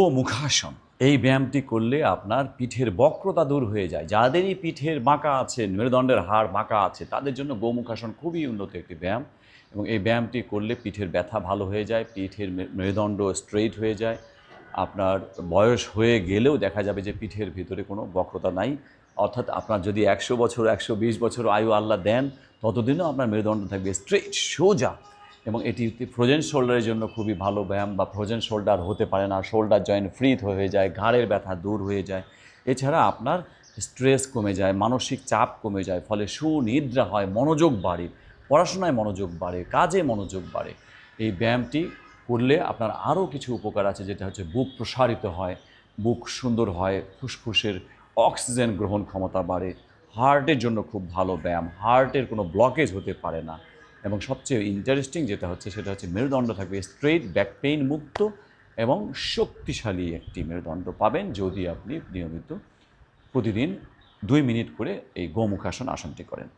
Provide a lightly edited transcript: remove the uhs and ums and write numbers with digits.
গোমুখাসন এই ব্যায়ামটি করলে আপনার পিঠের বক্রতা দূর হয়ে যায়। যাদেরই পিঠের বাঁকা আছে, মেরুদণ্ডের হাড় বাঁকা আছে, তাদের জন্য গোমুখাসন খুবই উন্নত একটি ব্যায়াম এবং এই ব্যায়ামটি করলে পিঠের ব্যথা ভালো হয়ে যায়, পিঠের মেরুদণ্ড স্ট্রেইট হয়ে যায়। আপনার বয়স হয়ে গেলেও দেখা যাবে যে পিঠের ভিতরে কোনো বক্রতা নাই। অর্থাৎ আপনার যদি ১০০ বছর, ১২০ বছর আয়ু আল্লাহ দেন, ততদিনও আপনার মেরুদণ্ড থাকবে স্ট্রেইট, সোজা। এবং এটি ফ্রোজেন শোল্ডারের জন্য খুবই ভালো ব্যায়াম, বা ফ্রোজেন শোল্ডার হতে পারে না, শোল্ডার জয়েন্ট ফ্রি হয়ে যায়, ঘাড়ের ব্যথা দূর হয়ে যায়। এছাড়া আপনার স্ট্রেস কমে যায়, মানসিক চাপ কমে যায়, ফলে সুনিদ্রা হয়, মনোযোগ বাড়ে, পড়াশোনায় মনোযোগ বাড়ে, কাজে মনোযোগ বাড়ে। এই ব্যায়ামটি করলে আপনার আরও কিছু উপকার আছে, যেটা হচ্ছে বুক প্রসারিত হয়, বুক সুন্দর হয়, ফুসফুসের অক্সিজেন গ্রহণ ক্ষমতা বাড়ে, হার্টের জন্য খুব ভালো ব্যায়াম, হার্টের কোনো ব্লকেজ হতে পারে না। এবং সবচেয়ে ইন্টারেস্টিং যেটা হচ্ছে সেটা হচ্ছে মেরুদণ্ড থাকবে স্ট্রেইট, ব্যাক পেইন মুক্ত এবং শক্তিশালী একটি মেরুদণ্ড পাবেন যদি আপনি নিয়মিত প্রতিদিন 2 মিনিট করে এই গোমুখাসন আসনটি করেন।